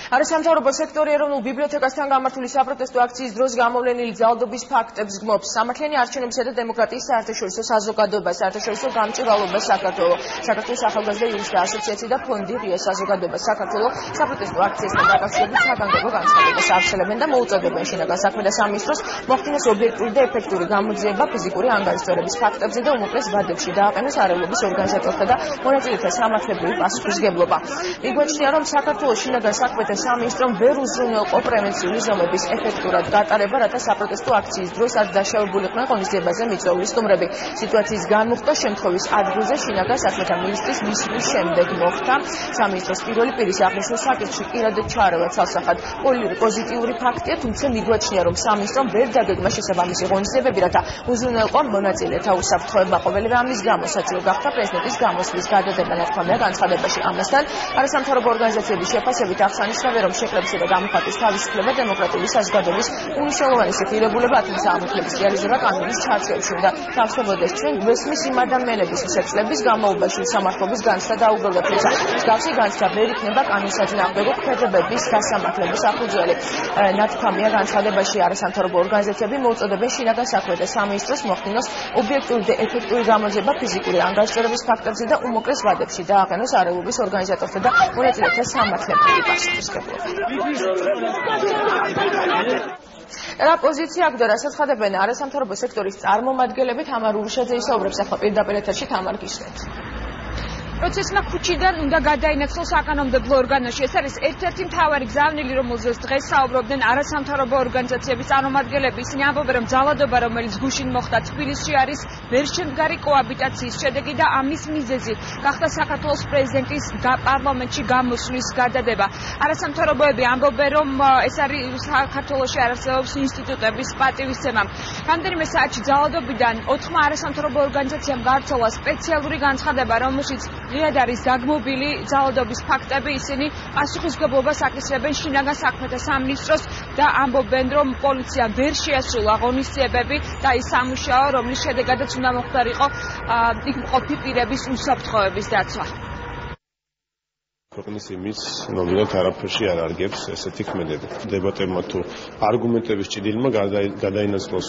არასამთავრობო სექტორი ეროვნულ ბიბლიოთეკასთან გამართული საპროტესტო აქციის დროს გამოვლენილი ძალადობის ფაქტებს გმობს. სამართლიანი არჩევნებისა და დემოკრატიის საერთაშორისო საზოგადოება, საერთაშორისო გამჭვირვალობა საქართველოს, საქართველოს ახალგაზრდა იურისტთა ასოციაცია და ფონდი ღია საზოგადოება საქართველოს საპროტესტო აქციასთან დაკავშირებით საგანგებო განცხადებას ავრცელებენ და მოუწოდებენ შინაგან საქმეთა სამინისტროს მოხდინოს ობიექტური და ეფექტური გამოძიება ფიზიკური ანგარიშ წვერების ფაქტებზე და უმოკლეს ვადებში დააყენოს არეულობის ორგანიზატორთა და მონაწილეთა სამართლებრივი პასუხისმგებლობა. მიგვაჩნია, რომ საქართველოს შინაგან საქმეთა სამინისტრომ ვერ უზრუნველყო პრევენციული ზომების ეფექტურად გატარება, რათა საპროტესტო აქციის დროს არ დაშავებულიყვნენ ღონისძიებაზე მიწვეული სტუმრები. სიტუაციის განმუხტვა შემთხვევის ადგილზე შინაგან საქმეთა მინისტრის მისვლის შემდეგ მოხდა. სამინისტროს პირველი პირის აღნიშნულ საკითხში პირადად ჩაარევა ცალსახად პოზიტიური ფაქტია, თუმცა მიგვაჩნია, რომ სამინისტრომ ვერ დაგეგმა შესაბამისი ღონისძიებები, რათა უზრუნველყო მონაწილეთა უსაფრთხოება. ყოველივე ამის გამო საჭირო გახდა პრეზიდენტის გამოსვლის გადადება, ნათქვამია განცხადებაში. ამასთან არასამთავრობო ორგანიზაციების შეფასებით აღსანიშნავია, რომ შეκლებისა და გამოხატვის თავისუფლება დემოკრატიული საზოგადოების უმნიშვნელოვანესი ღირებულება, თუმცა ამ უფლების რეალიზება კანონის ჩარჩოებში უნდა თავსებოდეს. ჩვენ გვესმის იმ ადამიანების შეცვლების განმავლობაში უსამართლობის განცდა დაუბრუნდა, თუმცა მსგავსი განცდა ვერ იქნება კანონსაწინააღმდეგო ქმედებების გასამართლების საფუძველი. ნათქვამია განცხადებაში არასამთავრობო ორგანიზაციები მოუწოდებენ შინაგან საქმეთა სამინისტროს მოხდინოს ობიექტური და ეფექტური გამოძიება ფიზიკური ანგარიშწორების ფაქტებზე და უმოკლეს ვადებში დააყენოს არეულობის ორგანიზატორთა და მონაწილეთა სამართლებრივი პასუხისმგებლობა. რა პოზიცია აქვს და რასაც ხდებიან არასამთავრობო სექტორის წარმომადგენლები? თამარ ურუშაძე ისაუბრებს ახლა პირდაპირ ეთერში. თამარ, გისმენთ. პროცესმა ქუჩიდან უნდა გადაინაცვლოს საკანონმდებლო ორგანოში. ეს არის ერთ-ერთი მთავარი გზავნილი, რომელზეც დღეს საუბრობდნენ არასამთავრობო ორგანიზაციების წარმომადგენლები. ისინი ამბობენ, რომ ძალადობა, რომელიც გუშინ მოხდა თბილისში, არის ვერშემდგარი კოაბიტაციის შედეგი და ამის მიზეზი გახდა საქართველოს პრეზიდენტის პარლამენტში გამოსვლის გადადება. არასამთავრობოები ამბობენ, რომ ეს არის საქართველოში არარსებობს ინსტიტუტების პატივისცემა. რამდენიმე საათში ძალადობიდან 4 არასამთავრობო ორგანიზაციამ გაავრცელა სპეციალური განცხადება, რომელშიც ღიად არის დაგმობილი ძალადობის ფაქტები. ისინი პასუხისმგებლობას აკისრებენ შინაგან საქმეთა სამინისტროს და ამბობენ, რომ პოლიციამ ვერ შეასრულა ღონისძიებები და ის სამუშაო, რომლის შედეგადაც უნდა მოხდარიყო იქ მყოფი პირების უსაფრთხოების დაცვა. ქვეყნის იმის ნომინალ არაფერში არ არგებს ესეთი ქმედება. დებატებმა თუ არგუმენტების ჭიდილმა გადაინაცვლოს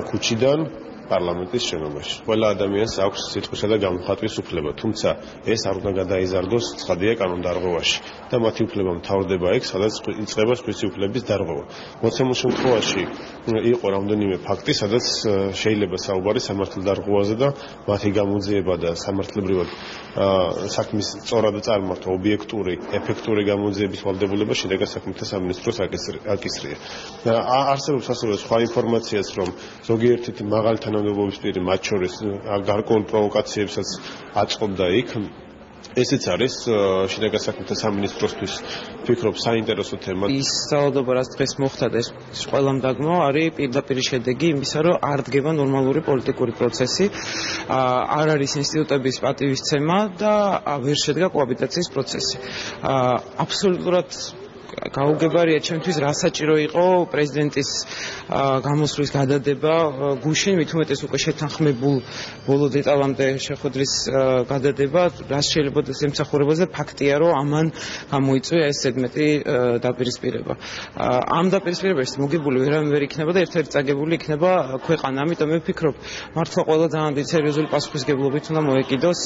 ქუჩიდან პარლამენტის შენობაში. ყველა ადამიანს აქვს სიტყვისა და გამოხატვის უფლება, თუმცა ეს არ უნდა გადაიზარდოს ცხადია კანონდარღვევაში და მათი უფლება მთავრდება იქ, სადაც იწყება სხვისი უფლების დარღვევა. მოცემულ შემთხვევაში იყო რამდენიმე ფაქტი, სადაც შეიძლება საუბარი სამართალდარღვევაზე და მათი გამოძიება და სამართლებრივად საქმის სწორად წარმართვა, ობიექტური, ეფექტური გამოძიების ვალდებულება შინაგან საქმეთა სამინისტროს აკისრია. არსებობს ასევე სხვა ინფორმაციაც, რომ ზოგიერთი მაღალი თანამდებობის პირი მათ შორის გარკვეულ პროვოკაციებსაც აწყობდა იქ. ესეც არის შინაგან საქმეთა სამინისტროსთვის ფიქრობ საინტერესო თემა. ის ძალადობა, რაც დღეს მოხდა და ეს ყველამ დაგმო, არის პირდაპირ შედეგი იმისა, რომ არ დგება ნორმალური პოლიტიკური პროცესი, არ არის ინსტიტუტების პატივისცემა და ვერ შედგა კოაბიტაციის პროცესი. აბსოლუტურად გაუგებარია ჩემთვის, რა საჭირო იყო პრეზიდენტის გამოსვლის გადადება გუშინ, მით უმეტეს უკვე შეთანხმებულ ბოლო დეტალამდე შეხვედრის გადადება, რაც შეიძლება ემსახურებოდა ფაქტია, რომ ამან გამოიწვია ეს ზედმეტი დაპირისპირება. ამ დაპირისპირებაში მოგებული ვერ იქნება და ერთ-ერთი წაგებული იქნება ქვეყანა. ამიტომ მე ვფიქრობ, მართლა ყველა ძალიან დიდი სერიოზული პასუხისმგებლობით უნდა მოეკიდოს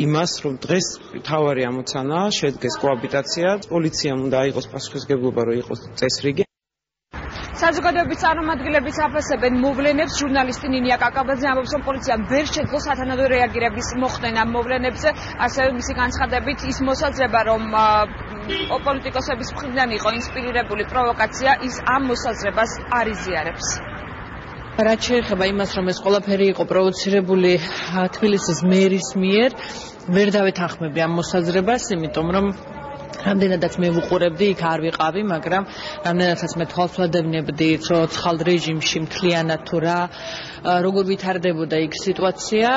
იმას, რომ დღეს მთავარი ამოცანა შედგეს კოაბიტაცია, პოლიციამ უნდა აიღოს პასუხისმგებლობა, რომ იყოს წესრიგი. საზოგადოების წარმომადგენლები აფასებენ მოვლენებს. ჟურნალისტი ნინია კაკაბაძე ამბობს, რომ პოლიციამ ვერ შეძლო სათანადო რეაგირების მოხდენა მოვლენებზე. ასევე მისი განცხადებით ის მოსაზრება, რომ პოლიტიკოსების მხრიდან იყო ინსპირირებული პროვოკაცია, ის ამ მოსაზრებას არ იზიარებს. რაც შეეხება იმას, რომ ეს ყველაფერი იყო პროვოცირებული თბილისის მერის მიერ, ვერ დავეთანხმები ამ მოსაზრებას, იმიტომ რომ რამდენადაც მე ვუყურებდი, იქ არ ვიყავი, მაგრამ რამდენადაც მე თვალს ვადევნებდი, რომ ცხალ რეჟიმში მთლიანად თუ როგორ ვითარდებოდა იქ სიტუაცია.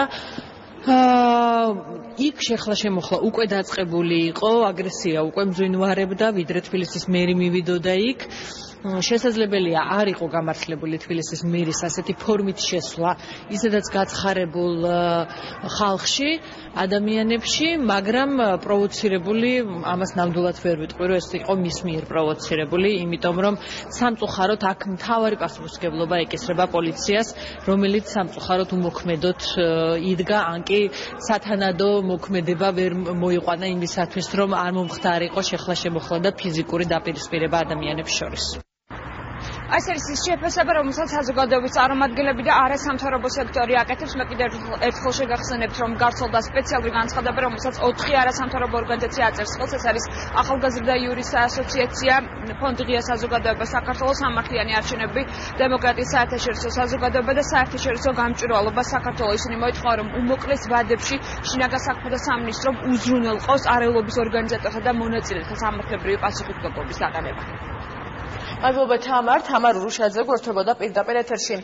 იქ შეხლა შემოხლა უკვე დაწყებული იყო, აგრესია უკვე მძვინვარებდა, ვიდრე თბილისის მერი მივიდოდა იქ. შესაძლებელია არ იყო გამართლებული თბილისის მერის ასეთი ფორმით შესვლა, ისედაც გაცხარებულ ხალხში, ადამიანებში, მაგრამ პროვოცირებული, ამას ნამდვილად ვერ ვიტყვი, რომ ეს იყო მის მიერ პროვოცირებული, იმიტომ რომ სამწუხაროდ აქ მთავარი პასუხისმგებლობა ეკისრება პოლიციას, რომელიც სამწუხაროდ უმოქმედოდ იდგა, ან კი სათანადო მოქმედება ვერ მოიყვანა იმისათვის, რომ არ მომხდარიყო შეხლა-შემოხლა და ფიზიკური დაპირისპირება ადამიანებს შორის. ეს არის ის შეფასება, რომელსაც საზოგადოების წარმომადგენლები და არასამთავრობო სექტორი აკეთებს. მე კიდევ ერთხელ შეგახსენებთ, რომ გავრცელდა სპეციალური განცხადება, რომელსაც 4 არასამთავრობო ორგანიზაცია აწერს ხელს. ეს არის ახალგაზრდა იურისტთა ასოციაცია, ფონდი ღია საზოგადოება საქართველოს, სამართლიანი არჩევნები, დემოკრატიის საერთაშორისო საზოგადოება და საერთაშორისო გამჭვირვალობა საქართველოს. ისინი მოითხოვა, რომ უმოკლეს ვადებში შინაგან საქმეთა სამინისტრომ უზრუნველყოს არეულობის ორგანიზატორთა და მონაწილეთა სამართლებრივი პასუხისმგებლობის დაყენება. მადლობა თამარ რუშაძე გვერდებოდა პირდაპირ ეთერში.